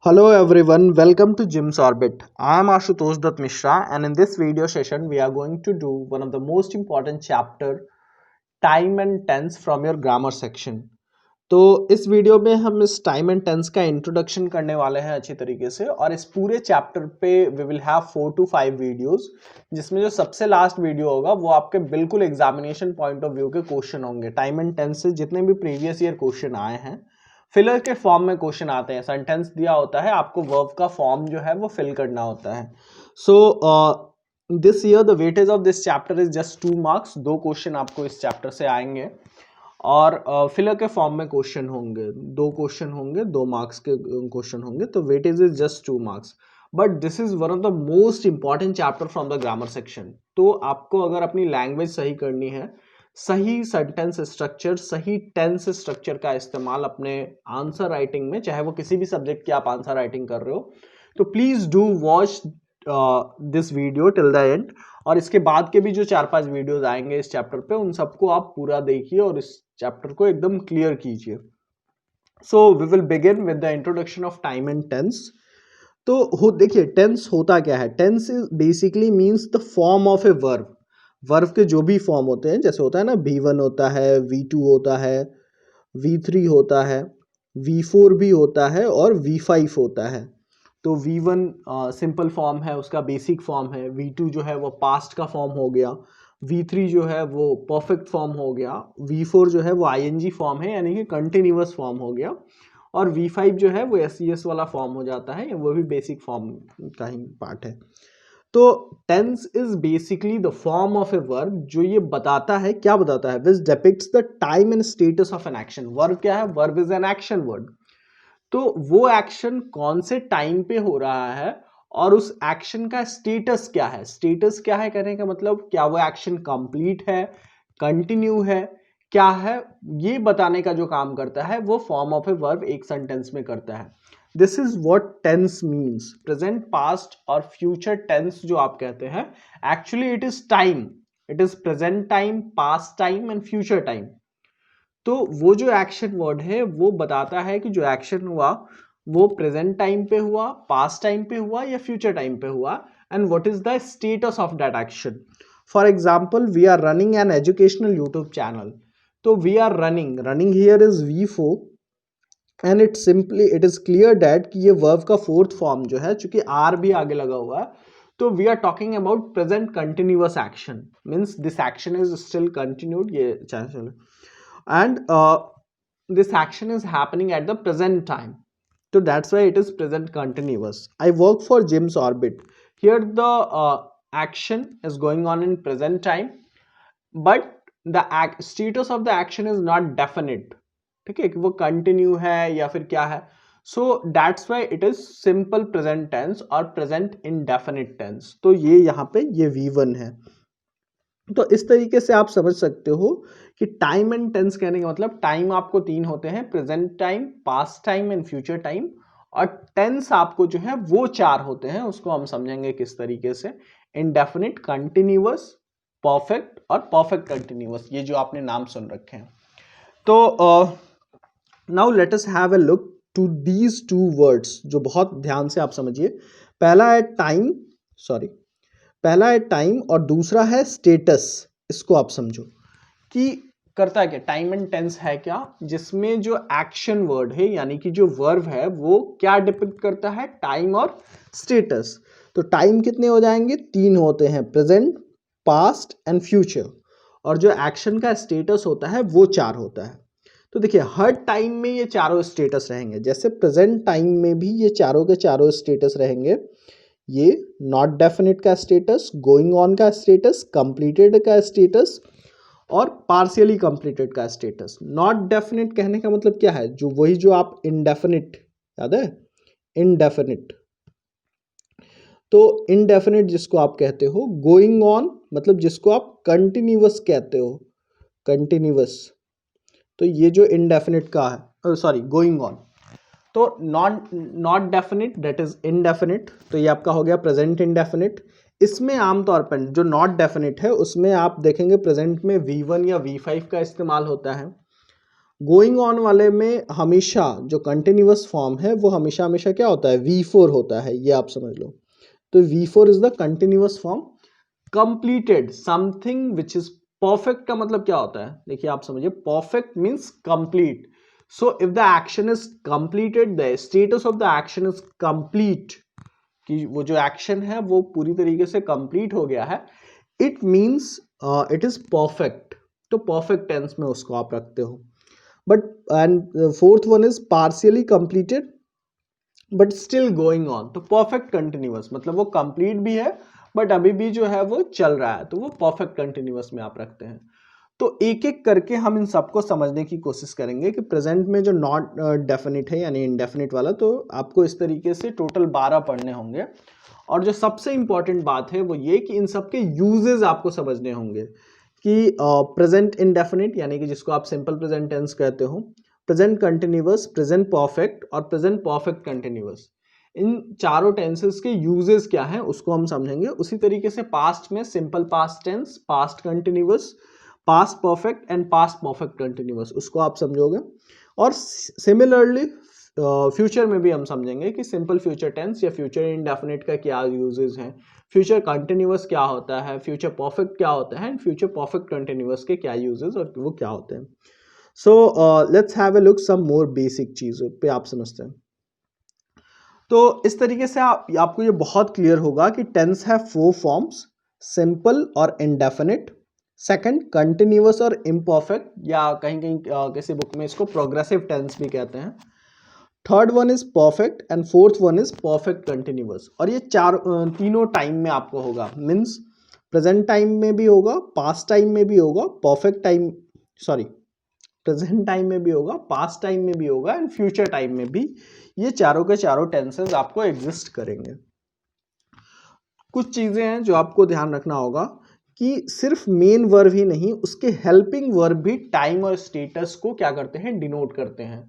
Hello everyone, welcome to Jim's Orbit. I am Ashutosh Dutt Mishra and in this video session we are going to do one of the most important chapter time and tense from your grammar section. तो इस video में हम इस time and tense का introduction करने वाले हैं अच्छी तरीके से और इस पूरे चैप्टर पे we will have 4 to 5 videos जिसमें जो सबसे लास्ट वीडियो होगा वो आपके बिल्कुल एग्जामिनेशन पॉइंट ऑफ व्यू के क्वेश्चन होंगे। टाइम एंड टेंस से जितने भी प्रीवियस ईयर क्वेश्चन आए हैं फिलर के फॉर्म में क्वेश्चन आते हैं। सेंटेंस दिया होता है, आपको वर्ब का फॉर्म जो है वो फिल करना होता है। So this year the weightage of this chapter is just 2 marks. 2 question आपको इस चैप्टर से आएंगे और फिलर के फॉर्म में क्वेश्चन होंगे। 2 क्वेश्चन होंगे, 2 मार्क्स के क्वेश्चन होंगे, तो weightage is just 2 marks. But this is one of the most important chapter from the grammar section. तो आपको अगर अपनी लैंग्वेज सही करनी है, सही सेंटेंस स्ट्रक्चर, सही टेंस स्ट्रक्चर का इस्तेमाल अपने आंसर राइटिंग में, चाहे वो किसी भी सब्जेक्ट की आप आंसर राइटिंग कर रहे हो, तो please do watch this video till the end. और इसके बाद के भी जो 4-5 वीडियोस आएंगे इस चैप्टर पे, उन सबको आप पूरा देखिए और इस चैप्टर को एकदम क्लियर कीजिए। So we will begin with the introduction of time and tense. तो देखिए टेंस होता क्या है। Tense is basically means the form of a verb. Verb के जो भी फॉर्म होते हैं, जैसे होता है ना V1 होता है, V2 होता है, V3 होता है, V4 भी होता है और V5 होता है। तो V1 सिंपल फॉर्म है, उसका बेसिक फॉर्म है। V2 जो है वो पास्ट का फॉर्म हो गया। V3 जो है वो परफेक्ट फॉर्म हो गया। V4 जो है वो ING फॉर्म है, यानी कि कंटिन्यूअस फॉर्म हो गया। और V5 जो है वो SES वाला फॉर्म हो जाता है, वो भी बेसिक फॉर्म का ही पार्ट है। तो tense is basically the form of a verb, जो ये बताता है, क्या बताता है, which depicts the time and status of an action. Verb क्या है? Verb is an action word. तो वो एक्शन कौन से टाइम पे हो रहा है और उस एक्शन का स्टेटस क्या है। स्टेटस क्या है कहने का मतलब, क्या वो एक्शन कंप्लीट है, कंटिन्यू है, क्या है, ये बताने का जो काम करता है वो फॉर्म ऑफ ए वर्ब एक सेंटेंस में करता है। This is what tense means. Present, past और फ्यूचर टेंस जो आप कहते हैं, actually it is time. It is present time, past time and future time. तो वो जो एक्शन वर्ड है वो बताता है कि जो एक्शन हुआ वो प्रेजेंट टाइम पे हुआ, पास्ट टाइम पे हुआ या फ्यूचर टाइम पे हुआ, and what is the status of that action. For example, we are running an educational YouTube channel. तो we are running here is V4 and it is clear that कि ये verb का fourth form जो है, चूंकि are भी आगे लगा हुआ है, तो we are talking about present continuous action, means this action is still continued. ये चलो, and this action is happening at the present time, so that's why it is present continuous. I work for Jim's Orbit. Here the action is going on in present time, but the status of the action is not definite. ठीक है कि वो continue है या फिर क्या है। So that's why it is simple present tense और प्रेजेंट इंडेफिनिट टेंस। तो ये यहाँ पे ये V1 है। तो इस तरीके से आप समझ सकते हो कि टाइम एंड टेंस कहने का मतलब, टाइम आपको 3 होते हैं, present time, past time and future time. और टेंस आपको जो है वो 4 होते हैं। उसको हम समझेंगे किस तरीके से। इंडेफिनिट, कंटिन्यूअस, परफेक्ट और परफेक्ट कंटिन्यूअस, ये जो आपने नाम सुन रखे हैं। तो now let us have a look to these 2 words, जो बहुत ध्यान से आप समझिए। पहला है टाइम, पहला है टाइम और दूसरा है स्टेटस। इसको आप समझो कि करता है क्या। टाइम एंड टेंस है क्या, जिसमें जो एक्शन वर्ड है यानी कि जो वर्ब है वो क्या डिपिक्ट करता है, टाइम और स्टेटस। तो टाइम कितने हो जाएंगे, 3 होते हैं, प्रेजेंट, पास्ट एंड फ्यूचर। और जो एक्शन का स्टेटस होता है वो 4 होता है। तो देखिए हर टाइम में ये चारों स्टेटस रहेंगे। जैसे प्रेजेंट टाइम में भी ये चारों के चारों स्टेटस रहेंगे। ये नॉट डेफिनिट का स्टेटस, गोइंग ऑन का स्टेटस, कंप्लीटेड का स्टेटस और पार्शियली कंप्लीटेड का स्टेटस। नॉट डेफिनिट कहने का मतलब क्या है, जो वही जो आप इनडेफिनिट, याद है इनडेफिनिट। तो इनडेफिनिट जिसको आप कहते हो, गोइंग ऑन मतलब जिसको आप कंटिन्यूअस कहते हो, कंटिन्यूअस। तो ये जो इनडेफिनिट का है, सॉरी गोइंग ऑन। तो not definite that is indefinite. तो ये आपका हो गया प्रेजेंट इंडेफिनिट। इसमें आमतौर पर जो नॉट डेफिनिट है उसमें आप देखेंगे प्रेजेंट में V1 या V5 का इस्तेमाल होता है। गोइंग ऑन वाले में हमेशा जो कंटिन्यूअस फॉर्म है वो हमेशा हमेशा क्या होता है, V4 होता है, ये आप समझ लो। तो V4 is the continuous form. Completed something which is perfect का मतलब क्या होता है, देखिए आप समझिए, perfect means complete. So if the action is completed, the status of the action is complete, कि वो जो एक्शन है वो पूरी तरीके से कंप्लीट हो गया है, it means it is perfect. तो परफेक्ट टेंस में उसको आप रखते हो। But and fourth one is partially completed but still going on, तो परफेक्ट कंटिन्यूअस मतलब वो कंप्लीट भी है बट अभी भी जो है वो चल रहा है, तो वो परफेक्ट कंटिन्यूअस में आप रखते हैं। तो एक एक करके हम इन सबको समझने की कोशिश करेंगे कि प्रेजेंट में जो नॉट डेफिनिट है यानी इनडेफिनिट वाला, तो आपको इस तरीके से टोटल 12 पढ़ने होंगे। और जो सबसे इंपॉर्टेंट बात है वो ये कि इन सबके यूजेस आपको समझने होंगे कि प्रेजेंट इनडेफिनिट यानी कि जिसको आप सिंपल प्रेजेंट टेंस कहते हो, प्रेजेंट कंटिन्यूअस, प्रेजेंट परफेक्ट और प्रेजेंट परफेक्ट कंटिन्यूअस, इन चारों टेंसेस के यूजेस क्या हैं उसको हम समझेंगे। उसी तरीके से पास्ट में simple past tense, past continuous, past perfect and past perfect continuous, उसको आप समझोगे। और सिमिलरली फ्यूचर में भी हम समझेंगे कि सिंपल फ्यूचर टेंस या फ्यूचर इंडेफिनिट का क्या यूजेस हैं, फ्यूचर कंटिन्यूअस क्या होता है, फ्यूचर परफेक्ट क्या होता है, एंड फ्यूचर परफेक्ट कंटिन्यूअस के क्या यूजेस और वो क्या होते हैं। So let's have a look some more basic चीज़ों पे आप समझते हैं। तो इस तरीके से आपको ये बहुत क्लियर होगा कि टेंस है 4 फॉर्म्स, सिंपल और इंडेफिनिट, सेकंड कंटिन्यूअस और इम्परफेक्ट, या कहीं कहीं किसी बुक में इसको प्रोग्रेसिव टेंस भी कहते हैं, third one is perfect and fourth one is perfect continuous. और ये तीनों टाइम में आपको होगा, मीन्स प्रेजेंट टाइम में भी होगा, पास्ट टाइम में भी होगा, perfect time sorry present time में भी होगा, पास्ट टाइम में भी होगा एंड फ्यूचर टाइम में भी, ये चारों के चारों टेंसेस आपको एग्जिस्ट करेंगे। कुछ चीजें हैं जो आपको ध्यान रखना होगा कि सिर्फ मेन वर्ब ही नहीं, उसके हेल्पिंग वर्ब भी टाइम और स्टेटस को क्या करते हैं, डिनोट करते हैं।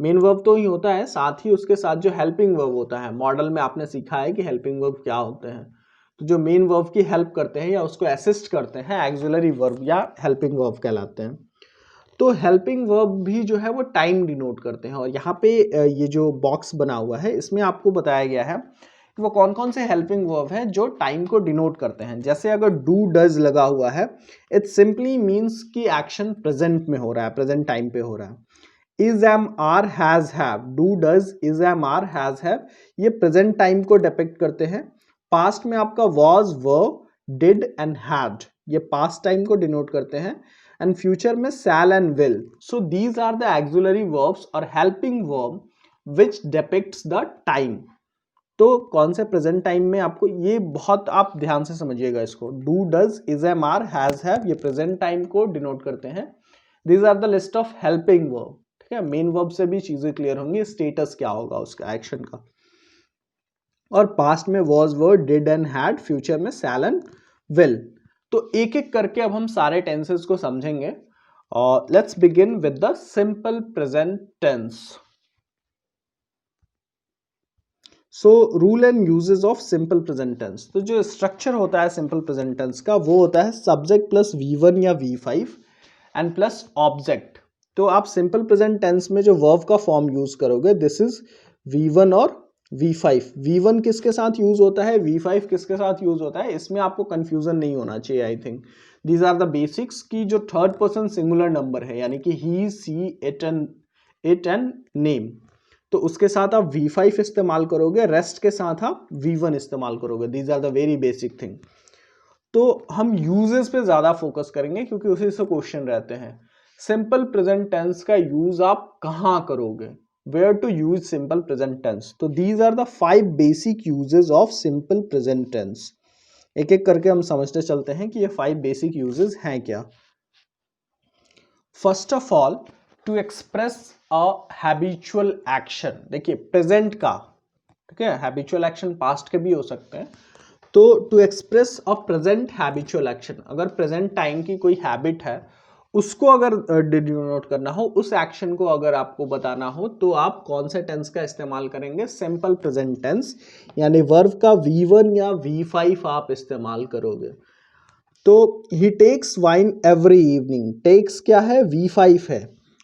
मेन वर्ब तो ही होता है, साथ ही उसके साथ जो हेल्पिंग वर्ब होता है, मॉडल में आपने सीखा है कि हेल्पिंग वर्ब क्या होते हैं। तो जो मेन वर्ब की हेल्प करते हैं या उसको असिस्ट करते हैं, एक्सिलरी वर्ब या हेल्पिंग वर्ब कहलाते हैं। तो हेल्पिंग वर्ब भी जो है वो टाइम डिनोट करते हैं। और यहाँ पे ये जो बॉक्स बना हुआ है इसमें आपको बताया गया है कि वो कौन कौन से हेल्पिंग वर्ब है जो टाइम को डिनोट करते हैं। जैसे अगर डू डज लगा हुआ है, इट सिंपली मीन्स कि एक्शन प्रेजेंट में हो रहा है, प्रेजेंट टाइम पे हो रहा है। Is am are has have, do does is am are has have, ये प्रेजेंट टाइम को डिपिक्ट करते हैं। पास्ट में आपका was, were, did and had, ये पास्ट टाइम को डिनोट करते हैं। एंड फ्यूचर में shall and will. So these are the auxiliary verbs और helping verb which depicts the time. तो कौन से प्रेजेंट टाइम में, आपको ये बहुत आप ध्यान से समझिएगा इसको। Do does is am are has have, ये प्रेजेंट टाइम को डिनोट करते हैं। These are the list of helping verb. ठीक है, मेन वर्ब से भी चीजें क्लियर होंगी, स्टेटस क्या होगा उसका एक्शन का। और पास्ट में was, were, did and had, future में शैल एंड विल। तो एक एक करके अब हम सारे टेंसेस को समझेंगे। और let's begin with the simple present tense. So rule and uses of simple present tense. तो जो स्ट्रक्चर होता है सिंपल प्रेजेंट टेंस का, वो होता है सब्जेक्ट प्लस V1 या V5 एंड प्लस ऑब्जेक्ट। तो आप सिंपल प्रेजेंट टेंस में जो वर्ब का फॉर्म यूज करोगे, दिस इज V1 और V5। V1 किसके साथ यूज होता है, V5 किसके साथ यूज होता है, इसमें आपको कंफ्यूजन नहीं होना चाहिए। I think these are the basics की जो थर्ड पर्सन सिंगुलर नंबर है, यानी कि he, she, it and name, तो उसके साथ आप V5 इस्तेमाल करोगे, रेस्ट के साथ आप V1 इस्तेमाल करोगे। These are the very basic thing. तो हम यूजेस पे ज्यादा फोकस करेंगे क्योंकि उसी से क्वेश्चन रहते हैं। सिंपल प्रेजेंट टेंस का यूज आप कहाँ करोगे, where to use simple present tense. तो these are the 5 basic uses of simple present tense. एक एक करके हम समझते चलते हैं कि ये 5 बेसिक यूजेस हैं क्या। First of all, to express a habitual action. देखिए प्रेजेंट का, ठीक है, हैबिचुअल एक्शन पास्ट के भी हो सकते हैं। तो to express a present habitual action, अगर प्रेजेंट टाइम की कोई हैबिट है उसको अगर डिनोट करना हो, उस एक्शन को अगर आपको बताना हो, तो आप कौन से टेंस का इस्तेमाल करेंगे, सिंपल प्रेजेंट टेंस, यानी वर्ब का V1 या V5 आप इस्तेमाल करोगे। तो he takes wine every evening, takes क्या है, V5 है,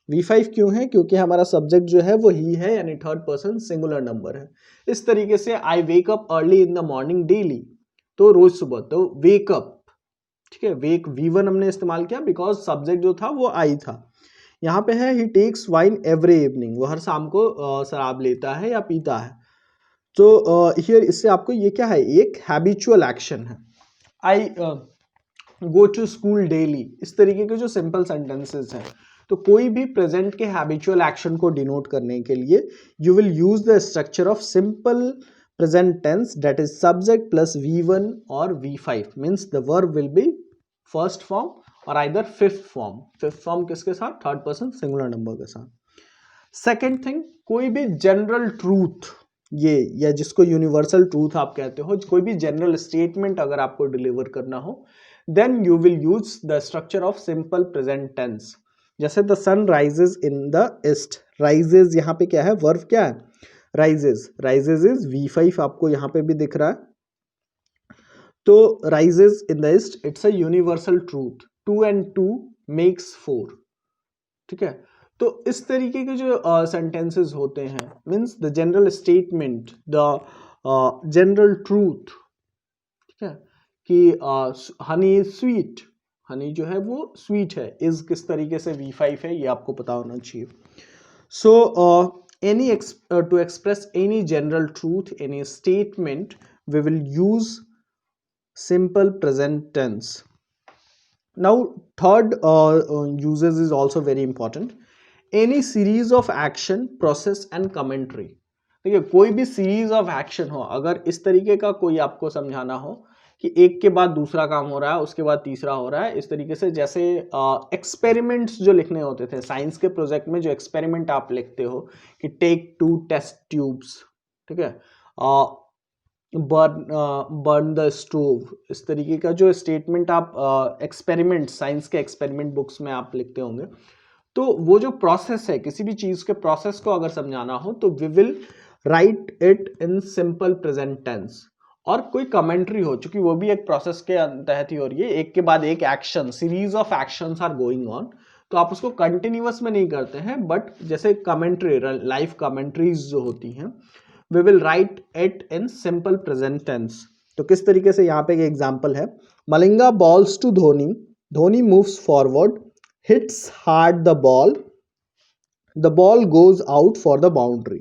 V5 क्यों है? क्योंकि हमारा सब्जेक्ट जो है वो ही है, यानी थर्ड पर्सन सिंगुलर नंबर है। इस तरीके से I wake up early in the morning daily, तो रोज सुबह, तो वेक अप, ठीक है, वेक V1 हमने इस्तेमाल किया बिकॉज सब्जेक्ट जो था वो आई था। यहाँ पे है ही टेक्स वाइन एवरी इवनिंग, वो हर शाम को शराब लेता है या पीता है। तो हियर इससे आपको ये क्या है, एक हैबिचुअल एक्शन है। आई गो टू स्कूल डेली, इस तरीके के जो सिंपल सेंटेंसेस हैं, तो कोई भी प्रेजेंट के हैबिचुअल एक्शन को डिनोट करने के लिए you will use the structure of simple present tense, that is subject plus V1 और V5, means the verb will be first form और either fifth form. Fifth form किसके साथ? Third person singular number के साथ। Second thing, कोई भी general truth, ये या जिसको यूनिवर्सल ट्रूथ आप कहते हो, कोई भी जनरल स्टेटमेंट अगर आपको डिलीवर करना हो, then you will use the structure of simple present tense. जैसे the sun rises in the east, rises यहाँ पे क्या है, वर्ब क्या है, राइजेज, राइजेज इज V5, आपको यहाँ पे भी दिख रहा है। तो rises in the east, it's a universal truth, 2 and 2 makes 4, ठीक है। तो इस तरीके के जो सेंटेंसेस होते हैं, means the general statement, the general truth, ठीक है, कि हनी इज स्वीट, हनी जो है वो स्वीट है, इज किस तरीके से V5 है, ये आपको पता होना चाहिए। सो any to express any general truth, any statement, we will use simple present tense. Now third uses is also very important, any series of action, process and commentary। देखिए, कोई भी सीरीज ऑफ एक्शन हो, अगर इस तरीके का कोई आपको समझाना हो कि एक के बाद दूसरा काम हो रहा है, उसके बाद तीसरा हो रहा है, इस तरीके से, जैसे एक्सपेरिमेंट्स जो लिखने होते थे साइंस के प्रोजेक्ट में, जो एक्सपेरिमेंट आप लिखते हो कि टेक 2 टेस्ट ट्यूब्स, ठीक है, बर्न द स्टोव, इस तरीके का जो स्टेटमेंट आप एक्सपेरिमेंट, साइंस के एक्सपेरिमेंट बुक्स में आप लिखते होंगे, तो वो जो प्रोसेस है, किसी भी चीज के प्रोसेस को अगर समझाना हो तो we will write it in simple present tense. और कोई कमेंट्री हो, चूंकि वो भी एक प्रोसेस के तहत ही हो रही है, एक के बाद एक action, series of actions are going on, तो आप उसको कंटिन्यूअस में नहीं करते हैं, बट जैसे कमेंट्री, लाइफ कमेंट्रीज जो होती हैं, we will write it in simple present tense. तो किस तरीके से, यहाँ पे एक एग्जांपल है, Malinga bowls to Dhoni, Dhoni moves forward, hits hard the ball goes out for the boundary।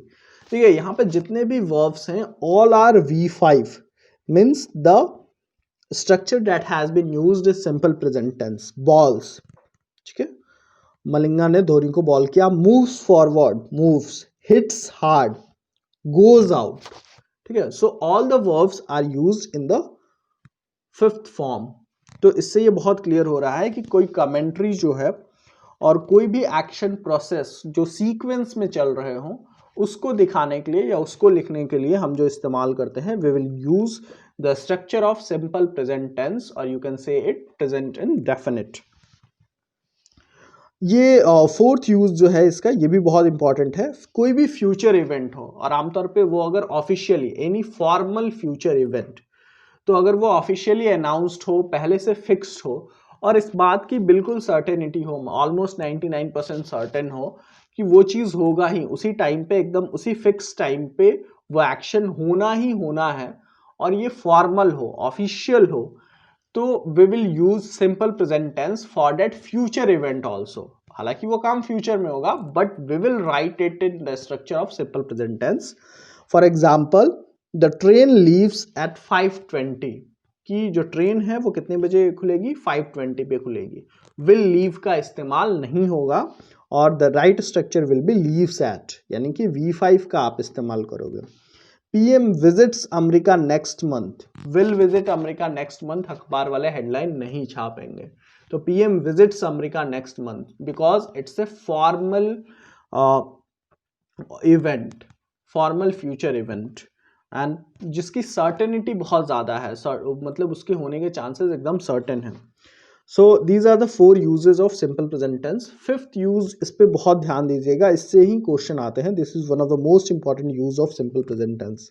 ठीक है, यहाँ पे जितने भी verbs हैं all are V5, means the structure that has been used is simple present tense, balls, ठीक है, मलिंगा ने धोनी को बॉल किया, moves forward, moves, hits hard, goes out, ठीक है। so all the verbs are used in the fifth form। तो इससे ये बहुत क्लियर हो रहा है कि कोई कमेंट्री जो है और कोई भी एक्शन प्रोसेस जो सीक्वेंस में चल रहे हों, उसको दिखाने के लिए या उसको लिखने के लिए हम जो इस्तेमाल करते हैं, we will use the structure of simple present tense, और you can say it present indefinite. ये फोर्थ यूज जो है इसका, ये भी बहुत इंपॉर्टेंट है। कोई भी फ्यूचर इवेंट हो, और आमतौर पे वो अगर officially any formal future event, तो अगर वो ऑफिशियली अनाउंस्ड हो, पहले से फिक्स्ड हो, और इस बात की बिल्कुल सर्टेनिटी हो, ऑलमोस्ट 99% सर्टेन हो कि वो चीज़ होगा ही उसी टाइम पे, एकदम उसी फिक्स टाइम पे वो एक्शन होना ही होना है, और ये फॉर्मल हो, ऑफिशियल हो, तो we will use simple present tense for that future event also. हालांकि वो काम फ्यूचर में होगा, but we will write it in the structure of simple present tense. For example, the train leaves at 5:20, कि जो train है वो कितने बजे खुलेगी, 5:20 पे खुलेगी। विल लीव का इस्तेमाल नहीं होगा, और the right structure will be leaves eight, यानी कि V5 का आप इस्तेमाल करोगे। PM visits America next month, will visit America next month अखबार वाले हेडलाइन नहीं छापेंगे, तो PM visits America next month, because it's a formal event, formal future event, and जिसकी सर्टेनिटी बहुत ज़्यादा है, मतलब उसके होने के चांसेस एकदम सर्टेन है। So these are the 4 uses of simple present tense. Fifth use, इस पे बहुत ध्यान दीजिएगा, इससे ही क्वेश्चन आते हैं। This is one of the most important use of simple present tense.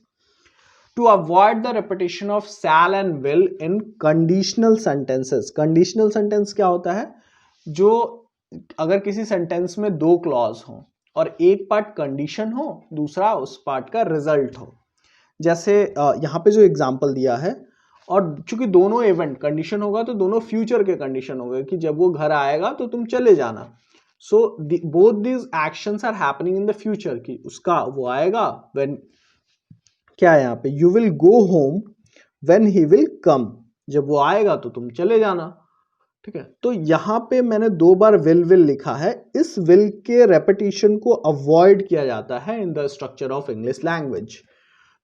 To avoid the repetition of shall and will in conditional sentences. Conditional sentence क्या होता है, जो अगर किसी सेंटेंस में दो क्लॉज हो और एक पार्ट कंडीशन हो, दूसरा उस पार्ट का रिजल्ट हो, जैसे यहाँ पे जो एग्जांपल दिया है, और चूंकि दोनों इवेंट कंडीशन होगा तो दोनों फ्यूचर के कंडीशन हो गए कि जब वो घर आएगा तो तुम चले जाना। So both these actions are happening in the future, कि उसका वो आएगा व्हेन, क्या है यहाँ पे, you will go home when he will come, जब वो आएगा तो तुम चले जाना। ठीक है, तो यहाँ पे मैंने 2 बार विल लिखा है। इस विल के रेपिटेशन को अवॉइड किया जाता है in the structure of English language.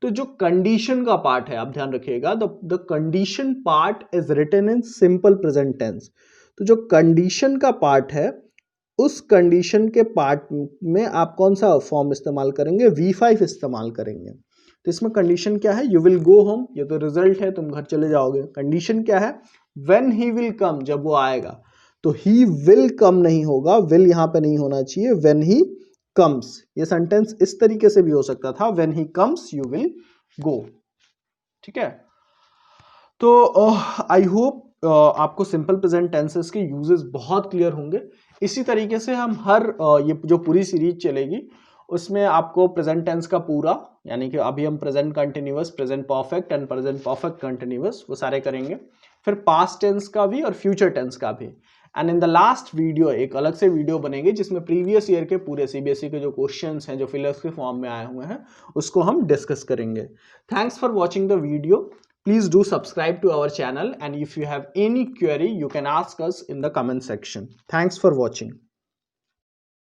तो जो कंडीशन का पार्ट है, आप ध्यान रखिएगा, the condition part is written in simple present tense. तो जो कंडीशन का पार्ट है, उस कंडीशन के पार्ट में आप कौन सा फॉर्म इस्तेमाल करेंगे, V5 इस्तेमाल करेंगे। तो इसमें कंडीशन क्या है, यू विल गो होम, ये तो रिजल्ट है, तुम घर चले जाओगे। कंडीशन क्या है, व्हेन ही विल कम, जब वो आएगा। तो ही विल कम नहीं होगा, विल यहां पे नहीं होना चाहिए, व्हेन ही कम्स। ये सेंटेंस इस तरीके से भी हो सकता था, when he comes you will गो। ठीक है, तो आई होप आपको सिंपल प्रेजेंट टेंसेस के यूजेस बहुत क्लियर होंगे। इसी तरीके से हम हर ये जो पूरी सीरीज चलेगी उसमें आपको प्रेजेंट टेंस का पूरा, यानी कि अभी हम present continuous, present perfect and present perfect continuous, वो सारे करेंगे। फिर पास्ट टेंस का भी और फ्यूचर टेंस का भी। And in the last video एक अलग से वीडियो बनेगी जिसमें प्रीवियस ईयर के पूरे सीबीएसई के जो क्वेश्चंस हैं, जो फिलर्स के फॉर्म में आए हुए हैं, उसको हम डिस्कस करेंगे। Thanks for watching the video. Please do subscribe to our channel, and if you have any query, you can ask us in the comment section. Thanks for watching.